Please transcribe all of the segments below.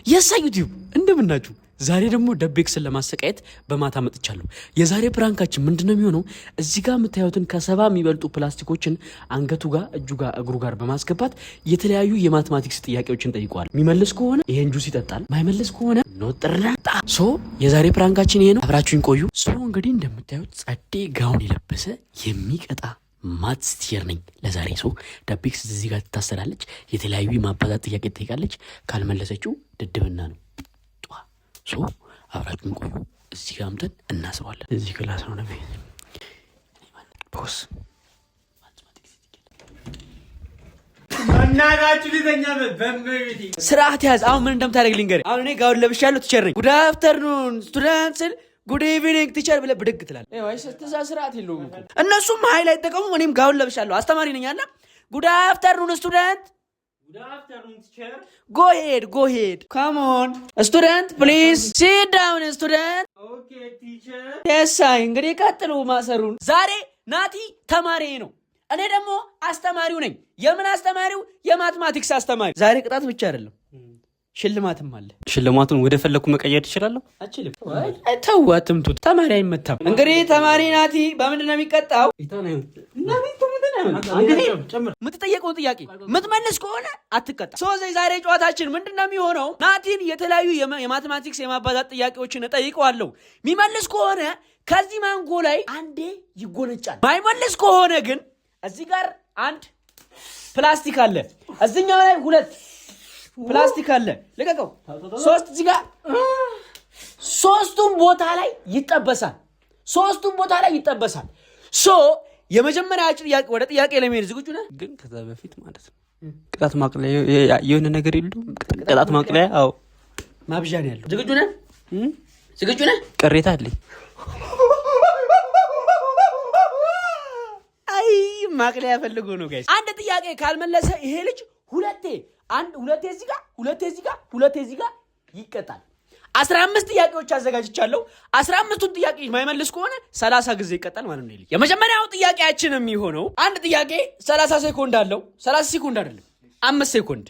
የሳይ ዩቲዩብ እንደምናችሁ ዛሬ ደግሞ ደቤክስን ለማሰቃየት በማታ መጥቻለሁ። የዛሬ ፕራንካችን ምንድነው የሚሆነው? እዚህ ጋር የምታዩትን ከ70 የሚበልጡ ፕላስቲኮችን አንገቱ ጋር፣ እጁ ጋር፣ እግሩ ጋር በማስገባት የተለያዩ የማትማቲክስ ጥያቄዎችን ጠይቀዋል። የሚመልስ ከሆነ ይሄን ጁስ ይጠጣል፣ ማይመልስ ከሆነ ኖጥራጣ። የዛሬ ፕራንካችን ይሄ ነው። አብራችሁን ቆዩ። እንግዲህ እንደምታዩት ጸዴ ጋውን የለበሰ የሚቀጣ ማትስ ቲቸር ነኝ ለዛሬ። ደቤክስ እዚህ ጋር ትታሰራለች። የተለያዩ የማባዛት ጥያቄ ትጠይቃለች። ካልመለሰችው ድድብና ነው። አብራችሁን ቆዩ። እዚህ ጋር አምተን እናስባለን። እዚህ ክላስ ነው ነብይ ቦስ እናጋችሁ ልተኛ በመቤቴ ስርዓት ያዝ። አሁን ምን እንደምታደርግ ልንገርህ። አሁን እኔ ጋውን ለብሻለሁ፣ ቲቸር ነኝ። ጉድ አፍተርኑን ስቱደንትስ፣ ጉድ ኢቭኒንግ ቲቸር ብለህ ብድግ ትላለህ። አይስ ስርዓት የለውም እኮ። እነሱም ኃይል አይጠቀሙም። እኔም ጋውን ለብሻለሁ፣ አስተማሪ ነኝ አለ። ጉድ አፍተርኑን ስቱደንት፣ ጉድ አፍተርኑን ቲቸር። Go ahead. Come on. Student, please. Sit down, student. Okay, teacher. Yes, sir. እንግዲህ ቀጥሉ ማሰሩን። ዛሬ ናቲ ተማሪ ነው፣ እኔ ደግሞ አስተማሪው ነኝ። የምን አስተማሪው? የማትማቲክስ አስተማሪ። ዛሬ ቅጣት ብቻ አይደለም፣ ሽልማትም አለ። ሽልማቱን ወደ ፈለኩ መቀየር ትችላለህ? አችልም። ተው አትምቱት፣ ተማሪ አይመታም። እንግዲህ ተማሪ ናቲ በምንድን ነው የሚቀጣው? የምትጠየቀውን ጥያቄ ምትመልስ ከሆነ አትቀጣ። ዛሬ ጨዋታችን ምንድነው የሚሆነው? ናቲን የተለያዩ የማትማቲክስ የማባዛት ጥያቄዎችን እጠይቀዋለሁ። የሚመልስ ከሆነ ከዚህ ማንጎ ላይ አንዴ ይጎነጫል። ማይመልስ ከሆነ ግን እዚህ ጋር አንድ ፕላስቲክ አለ፣ እዚህኛው ላይ 2 ፕላስቲክ አለ። ልቀቀው። 3 እዚህ ጋር ሶስቱም ቦታ ላይ ይጠበሳል። የመጀመሪያ ጥያቄ ወደ ጥያቄ ለመሄድ ዝግጁ ነህ? ግን ከዛ በፊት ማለት ነው ቅጣት ማቅለያ የሆነ ነገር የለውም? ቅጣት ማቅለያ? አዎ ማብዣ ነው ያለው። ዝግጁ ነህ? ቅሬታ አለኝ። አይ ማቅለያ ፈልጎ ነው ጋይስ። አንድ ጥያቄ ካልመለሰ ይሄ ልጅ ሁለቴ እዚህ ጋር ይቀጣል። 15 ጥያቄዎች አዘጋጅቻለሁ። 15ቱን ጥያቄ ማይመልስ ከሆነ 30 ጊዜ ይቀጣል ማለት ነው። የመጀመሪያው ጥያቄያችን የሚሆነው አንድ ጥያቄ 30 ሴኮንድ አለው። 30 ሴኮንድ አይደለም 5 ሴኮንድ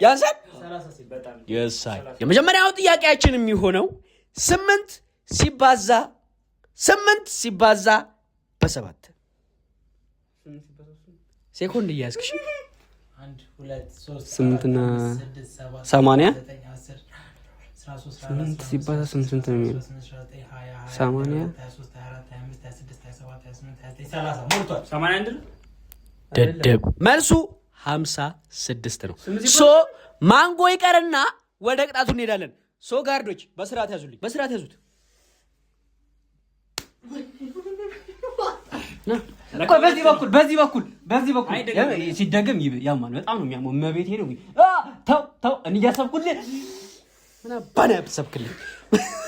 ያንሳል። 30 ሲበጣም የሳይ የመጀመሪያው ጥያቄያችን የሚሆነው 8 ሲባዛ በ7 ሴኮንድ እያዝክሽ 1 2 3 8 እና 80 8 ሲባዛ 8 ነው የሚሆነው 80 ደደብ። መልሱ 56 ነው። ማንጎ ይቀርና ወደ ቅጣቱ እንሄዳለን። ጋርዶች በስርዓት ያዙልኝ፣ በስርዓት ያዙት። በዚህ በኩል ሲደገም ያማን በጣም ነው የሚያመው። መቤቴ ነው። ተው እኔ እያሰብኩልህ ምን አባና ያሰብክልኝ?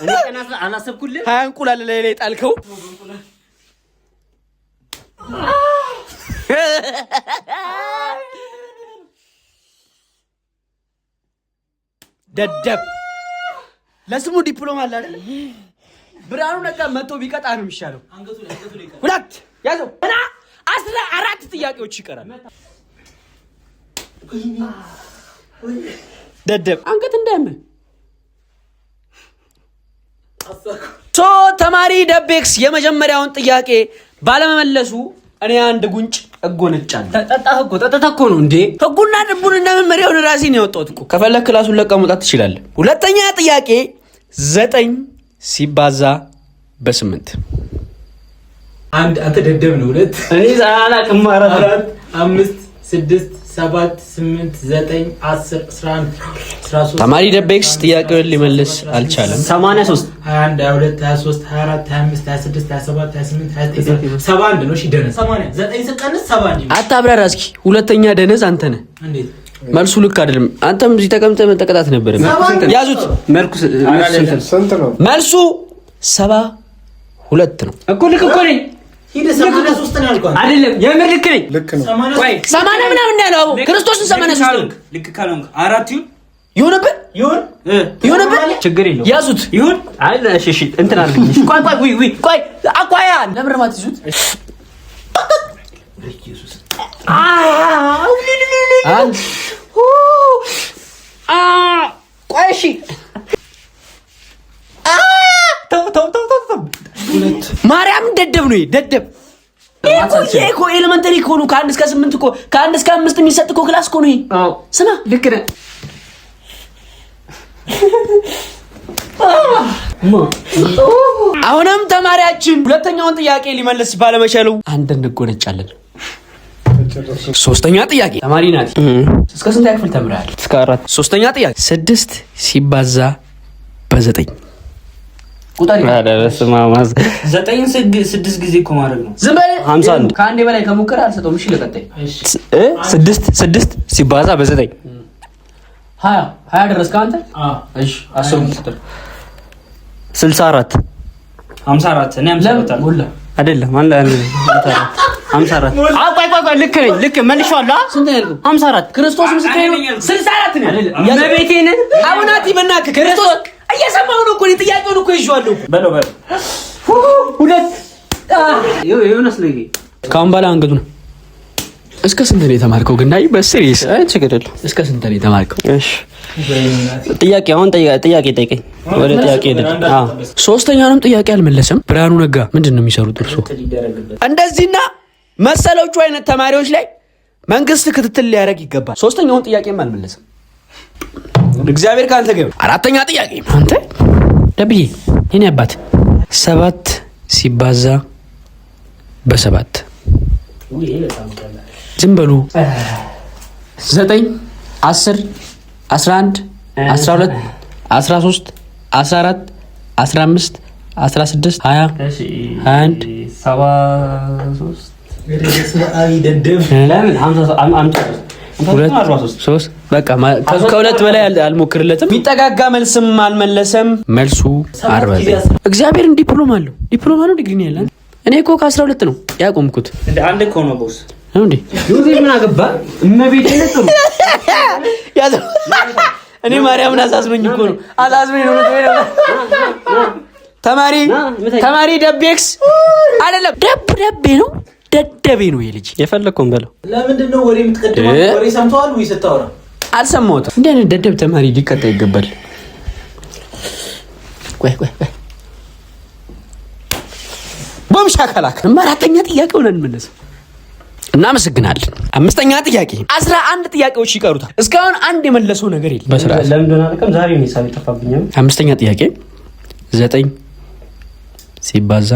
እኔ ቀናስ አላሰብኩልህ። 20 እንቁላል ላይ ጣልከው። ደደብ። ለስሙ ዲፕሎማ አለ አይደል? ብርሃኑ ነጋ መጥቶ ቢቀጣ ነው የሚሻለው። አንገቱ ላይ 2 ያዘው እና 14 ጥያቄዎች ይቀራል። ደደብ አንገት እንዳያመ ተማሪ ደቤክስ የመጀመሪያውን ጥያቄ ባለመመለሱ እኔ አንድ ጉንጭ እጎነጫለሁ። ጠጣህ እኮ ነው እንዴ? ህጉና ደንቡንና መመሪያውን ራሴን ያወጣሁት እኮ። ከፈለክ ክላሱን ለቀህ መውጣት ትችላለህ። ሁለተኛ ጥያቄ 9 ሲባዛ በ8 አንተ ደደብ ነው። 2 እኔ አላቅም። 4 5 6 7 8 9 10 11 13 ተማሪ ደቤክስ ጥያቄውን ሊመልስ አልቻለም። 83 21 22 23 24 25 26 27 28 29 71 ነው። እሺ ደነዝ 80 9 ስቀንስ 71 አታብራራ እስኪ። ሁለተኛ ደነዝ አንተ ነህ። እንዴት መልሱ ልክ አይደለም። አንተም እዚህ ተቀምጠህ መጠቀጣት ነበር። ያዙት። ስንት ነው መልሱ? 72 ነው። እኮ ልክ እኮ ነኝ። ሂደ 83 ነው ያልኩህ አይደለም? የምር ልክ ነኝ። ልክ ነው። 80 ምናምን ያለው አቦ ክርስቶስን 83 ልክ ካልሆንክ 4 ይሁንብህ ችግር የለውም። ያዙት ይሁን። አይ እሺ እንትን አድርግኝ። ቆይ አቋያ ለምን ማትይዙት? ኢየሱስ አንድ እሺ ማርያም ደደብ ነው ደደብ። እኮ ኤሌመንተሪ እኮ ነው። ከ1 እስከ 8 እኮ ከ1 እስከ 5 የሚሰጥ እኮ ክላስ እኮ ነው። አዎ ስማ ልክ ነህ። አሁንም ተማሪያችን ሁለተኛውን ጥያቄ ሊመልስ ባለመቻሉ አንድ እንጎነጫለን። ሶስተኛ ጥያቄ ተማሪ ናት። እስከ ስንት ክፍል ተምረሃል? እስከ 4። ሶስተኛ ጥያቄ 6 ሲባዛ በ9 ቁጥር ማማዝ 9 6 ጊዜ እኮ ማድረግ ነው። ዝም በል 51 ከአንዴ በላይ ከሞከረ አልሰጠውም። እሺ ለቀጣይ 6 ሲባዛ በ9 20 ደረስክ አንተ? እሺ አስሩ ቁጥር 64 54 እኔ 54 ሞላ አይደለም አንድ 54 ቆይ ልክ ነኝ። ልክ መልሼዋለሁ። ስንት ያልኩህ? 54 ክርስቶስ ምስክሬ ነው። 64 ነው አይደል? የቤቴን አቡናቲ በእናትህ ክርስቶስ እየሰማሁ ነው እኮ እኔ ጥያቄውን እኮ ይዤዋለሁ። በለው ሁለት ዮናስ ለይ ካሁን በኋላ አንገቱ ነው። እስከ ስንት ነው የተማርከው? ግን ናይ በስሪስ ችግር የለም። እስከ ስንት ነው የተማርከው? እሺ ጥያቄ ጠይቀኝ። ወደ ጥያቄ ሄደ። ሶስተኛውንም ጥያቄ አልመለሰም። ብርሃኑ ነጋ ምንድን ነው የሚሰሩት እርሶ? እንደዚህና መሰሎቹ አይነት ተማሪዎች ላይ መንግስት ክትትል ሊያደርግ ይገባል። ሶስተኛውን ጥያቄም አልመለሰም። እግዚአብሔር ካንተ ጋር። አራተኛ ጥያቄ አንተ ደብዬ የኔ አባት 7 ሲባዛ በ7 ዝም በሉ 9 10 11 12 13 14 15 16 20 21 73 በቃ ከሁለት በላይ አልሞክርለትም። የሚጠጋጋ መልስም አልመለሰም። መልሱ 40። እግዚአብሔርን ዲፕሎማ አለው። ዲፕሎማ ነው ዲግሪ ነው ያለን። እኔ እኮ ከ12 ነው ያቆምኩት። እንደ አንድ እኮ ነው ቦስ ነው እንዴ? ዮሴፍ ምን አገባ? እመቤቴ ነጥሩ እኔ ማርያምን አሳዝኖኝ እኮ ነው። አሳዝኖኝ ነው። ተማሪ ደቤክስ አይደለም ደቤ ነው። ደደቤ ነው የልጅ የፈለከውን በለው። ለምንድን ነው ወሬ የምትቀድመው? ወሬ ሰምተዋል ወይ ስታወራ? አልሰማሁትም። እንዴ አይነት ደደብ ተማሪ ሊቀጣ ይገባል። ቆይ ቦምሻካላክ አራተኛ ጥያቄ ሆነን መለሰ። እናመሰግናለን። አምስተኛ ጥያቄ 11 ጥያቄዎች ይቀሩታል። እስካሁን አንድ የመለሰው ነገር የለም። በስርዓት ለምን አልከም? ዛሬ ነው ሂሳብ ይጠፋብኛል። አምስተኛ ጥያቄ 9 ሲባዛ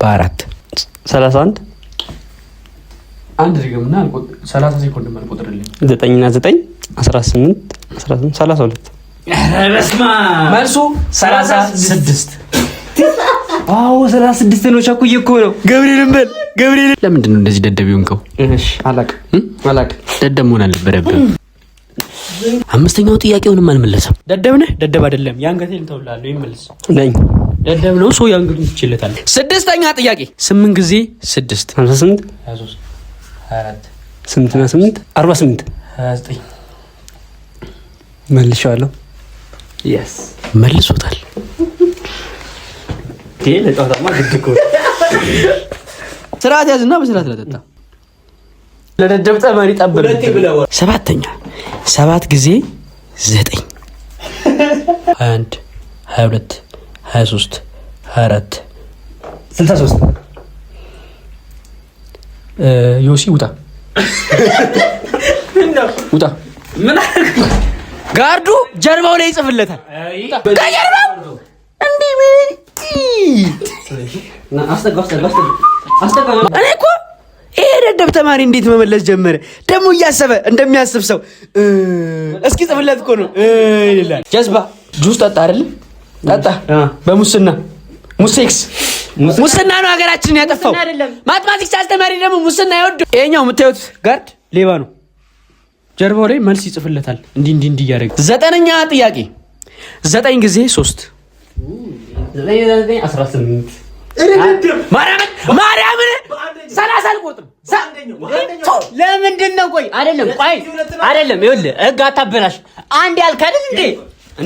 በ4 31 አንድ ደግምና 30 ሴኮንድ ማልቆጥርልኝ 9 እና 9 18 32 በስማ መልሱ 36 አዎ 36 ነው። ቸኩዬ እኮ ነው። ገብርኤልን በል ገብርኤልን። ለምንድን ነው እንደዚህ ደደብ ይሆንከው? እሺ አላቅ ደደብ መሆን አልነበረብህም። አምስተኛው ጥያቄውንም አልመለሰም። ደደብ ነህ? ደደብ አይደለም። ያንገቴን ተውላለሁ። ይመልስ ነኝ። ደደብ ነው። ሰው ያንገቱን ትችለታል። ስድስተኛ ጥያቄ 8 ጊዜ 6 58 23 24 8 እና 8 48 29 መልሼዋለሁ። yes መልሶታል። ለጨዋታማ ግድ እኮ ስርዓት ያዝና በስርዓት ለጠጣ ለደደብ ተማሪ ጠብቅ። ሰባተኛ 7 ጊዜ 9 21 22 23 24 63 ዮሲ ውጣ ውጣ። ምን ጋርዱ ጀርባው ላይ ይጽፍለታል። ከጀርባው እንዴ እኔ እኮ ይሄ ደደብ ተማሪ እንዴት መመለስ ጀመረ? ደግሞ እያሰበ እንደሚያስብ ሰው እስኪ ጽፍለት እኮ ነው ይላል። ጀዝባ ጁስ ጠጣ አይደል? ጠጣ በሙስና ሙሴክስ ሙስና ነው ሀገራችንን ያጠፋው። ማትማቲክስ አስተማሪ ደግሞ ሙስና ይወድ። ይሄኛው የምታዩት ጋርድ ሌባ ነው። ጀርባው ላይ መልስ ይጽፍለታል እንዲህ እያደረገ። ዘጠነኛ ጥያቄ 9 ጊዜ 3 18 ማርያምን 30 አልቆጥርም። ለምንድን ነው? ቆይ አይደለም ይኸውልህ ህግ አታበላሽ። አንድ ያልክ አይደል እንዴ?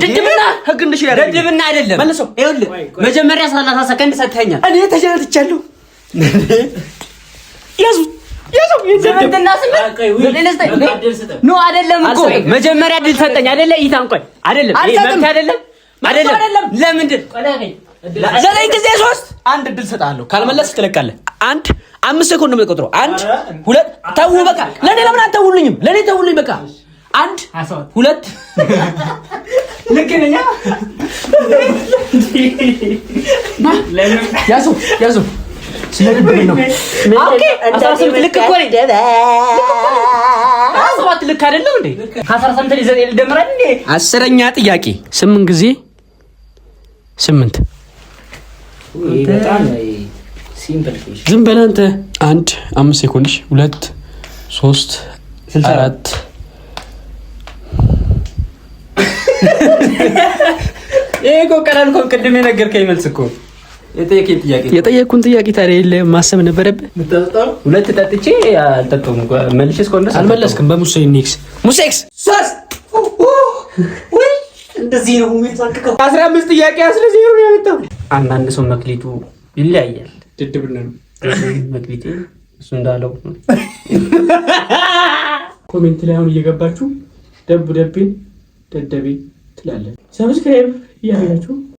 ድድብና ህግ እንድሽ ያደርግ ድድብና አይደለም። መልሰው ይኸውልህ መጀመሪያ 30 ሰከንድ ሰጥተኛል። እኔ ተጀነትቻለሁ። ያዙ ኖ አይደለም እኮ መጀመሪያ ድል ሰጠኝ አይደለ? ይታን ቆይ አይደለም አይደለም። ለምንድን 9 ጊዜ 3 አንድ ድል ሰጣለሁ። ካልመለስክ ትለቃለህ። 5 ሴኮንድ ነው የምትቆጥረው። 1 2 ተው በቃ። ለኔ ለምን አትተውልኝም? ለኔ ተውልኝ በቃ። 1 2 ልክ ነኝ። ያዙ ስለድብኝ ነው። ኦኬ 18 ልክ እኮ ነኝ። 17 ልክ አይደለም እንዴ? ከ18 ላይ 9 ልደምራል እንዴ? 10ኛ ጥያቄ 8 ጊዜ 8 በጣም ሲምፕል ፊሽ። ዝም በል አንተ። 1 5 ሴኮንድ 2 3 4 እኮ ቀላል እኮ ቅድም የነገርከኝ መልስ እኮ የጠየቅኩን ጥያቄ ታዲያ የለም ማሰብ ነበረብህ። ሁለት ጠጥቼ አልጠጣሁም እኮ መልሼ እስኮንደ አልመለስክም። በሙሴ ኔክስ ሙሴክስ 3 ወይ እንደዚህ ነው የሚያሳክከው። 15 ጥያቄ አስለዚህ ነው ያመጣው። አንዳንድ ሰው መክሊቱ ይለያያል። ድድብና ነው መክሊቴ እሱ እንዳለው ኮሜንት ላይ አሁን እየገባችሁ ደብደቤ ትላለህ። ሰብስክራይብ እያደረጋችሁ